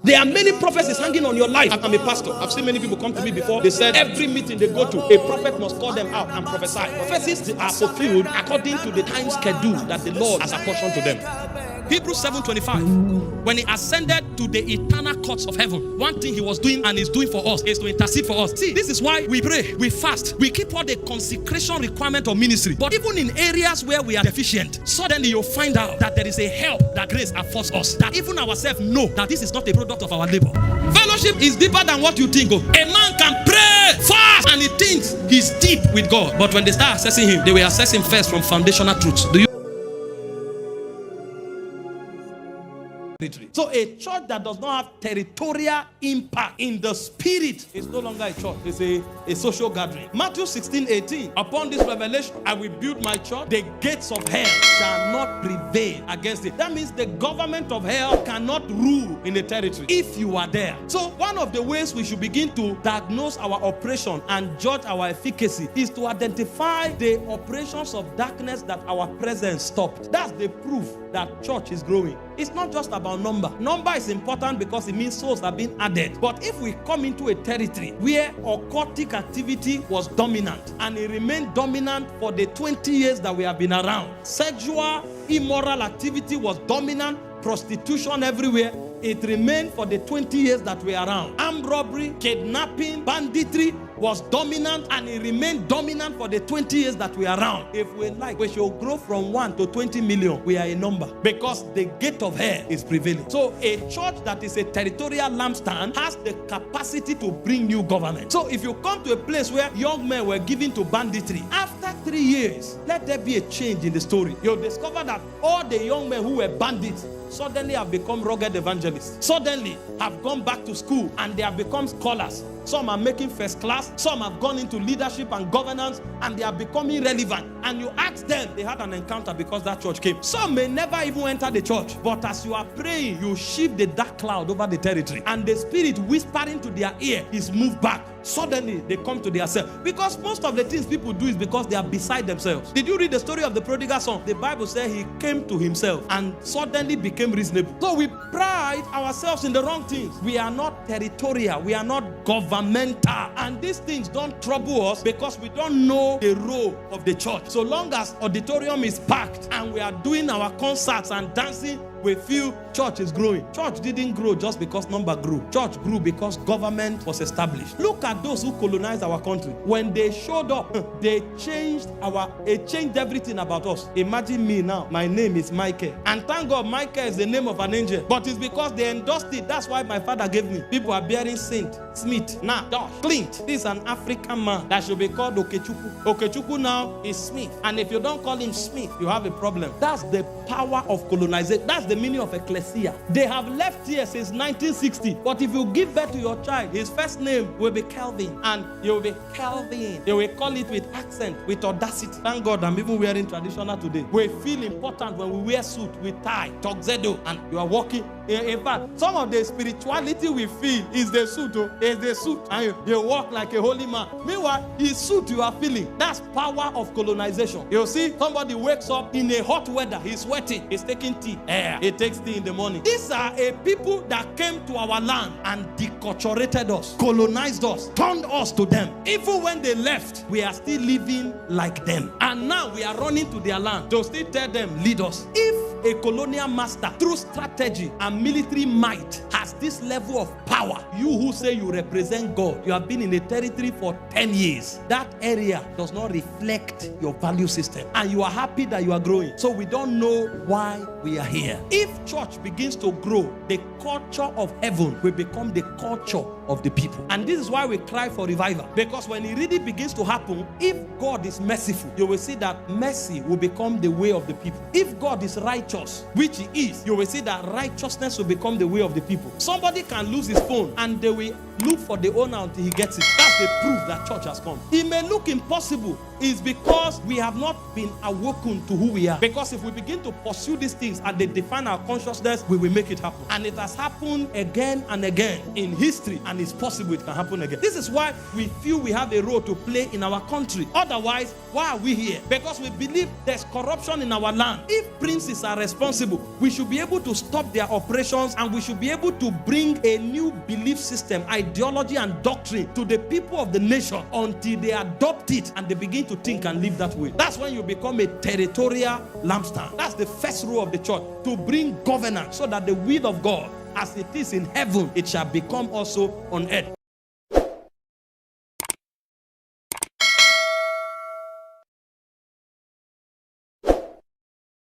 There are many prophecies hanging on your life. I'm a pastor. I've seen many people come to me before. They said every meeting they go to, a prophet must call them out and prophesy. Prophecies are fulfilled according to the time schedule that the Lord has apportioned to them. Hebrews 7:25. When he ascended to the eternal courts of heaven, one thing he was doing and is doing for us is to intercede for us. See, this is why we pray, we fast, we keep all the consecration requirement of ministry. But even in areas where we are deficient, suddenly you'll find out that there is a help that grace affords us. That even ourselves know that this is not a product of our labor. Fellowship is deeper than what you think. A man can pray fast and he thinks he's deep with God. But when they start assessing him, they will assess him first from foundational truths. Do you? So a church that does not have territorial impact in the spirit is no longer a church. It's a social gathering. Matthew 16:18. Upon this revelation, I will build my church. The gates of hell shall not prevail against it. That means the government of hell cannot rule in a territory if you are there. So one of the ways we should begin to diagnose our operation and judge our efficacy is to identify the operations of darkness that our presence stopped. That's the proof that church is growing. It's not just about number. Number is important because it means souls are being added. But if we come into a territory where occultic activity was dominant and it remained dominant for the 20 years that we have been around, sexual immoral activity was dominant, prostitution everywhere, it remained for the 20 years that we are around. Armed robbery, kidnapping, banditry was dominant and it remained dominant for the 20 years that we are around. If we like, we should grow from 1 to 20 million. We are a number because the gate of hell is prevailing. So a church that is a territorial lampstand has the capacity to bring new government. So if you come to a place where young men were given to banditry, after 3 years, let there be a change in the story. You'll discover that all the young men who were bandits suddenly have become rugged evangelists, suddenly have gone back to school and they have become scholars. Some are making first class, some have gone into leadership and governance and they are becoming relevant. And you ask them, they had an encounter because that church came. Some may never even enter the church, but as you are praying, you shift the dark cloud over the territory and the spirit whispering to their ear is moved back. Suddenly they come to their self, because most of the things people do is because they are beside themselves. Did you read the story of the prodigal son? The Bible says he came to himself and suddenly became reasonable. So we pride ourselves in the wrong things. We are not territorial, we are not governmental, and these things don't trouble us because we don't know the role of the church. So long as auditorium is packed and we are doing our concerts and dancing, we feel church is growing. Church didn't grow just because number grew. Church grew because government was established. Look at those who colonized our country. When they showed up, they changed everything about us. Imagine me now. My name is Michael. And thank God Michael is the name of an angel. But it's because they endorsed it. That's why my father gave me. People are bearing Saint, Smith, now Josh, Clint. This is an African man that should be called Okechukwu. Okechukwu now is Smith. And if you don't call him Smith, you have a problem. That's the power of colonization. That's the meaning of ecclesia. They have left here since 1960. But if you give birth to your child, his first name will be Calvin. And you will be Calvin. They will call it with accent, with audacity. Thank God I'm even wearing traditional today. We feel important when we wear suit with tie, tuxedo, and you are walking. In fact, some of the spirituality we feel is the suit. Is the suit. And you walk like a holy man. Meanwhile, his suit you are feeling. That's power of colonization. You see, somebody wakes up in a hot weather. He's sweating. He's taking tea. He takes tea in the morning. These are a people that came to our land and deculturated us, colonized us, turned us to them. Even when they left, we are still living like them. And now we are running to their land to still tell them, lead us. If a colonial master, through strategy and military might, has this level of power, you who say you represent God, you have been in a territory for 10 years. That area does not reflect your value system. And you are happy that you are growing. So we don't know why we are here. If church begins to grow, the culture of heaven will become the culture of the people. And this is why we cry for revival. Because when it really begins to happen, if God is merciful, you will see that mercy will become the way of the people. If God is righteous, which he is, you will see that righteousness will become the way of the people. Somebody can lose his phone and they will look for the owner until he gets it. That's the proof that church has come. It may look impossible. It's because we have not been awoken to who we are. Because if we begin to pursue these things and they define our consciousness, we will make it happen. And it has happened again and again in history, and it's possible it can happen again. This is why we feel we have a role to play in our country. Otherwise, why are we here? Because we believe there's corruption in our land. If princes are responsible, we should be able to stop their operations, and we should be able to bring a new belief system, ideology, and doctrine to the people of the nation until they adopt it and they begin to think and live that way. That's when you become a territorial lampstand. That's the first role of the church, to bring governance so that the will of God, as it is in heaven, it shall become also on earth.